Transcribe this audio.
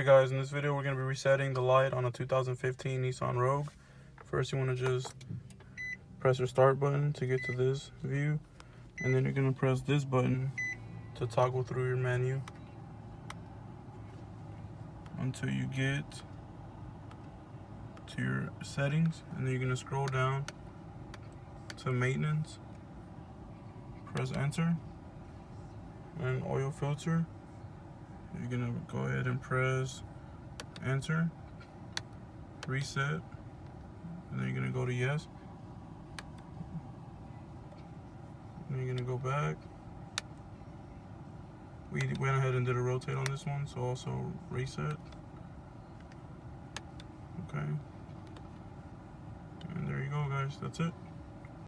Okay guys, in this video we're going to be resetting the light on a 2015 Nissan Rogue. First you want to just press your start button to get to this view, and then you're going to press this button to toggle through your menu until you get to your settings, and then you're going to scroll down to maintenance, press enter, and oil filter. You're gonna go ahead and press enter, reset, and then you're gonna go to yes. And you're gonna go back. We went ahead and did a rotate on this one, so also reset. Okay. And there you go guys, that's it.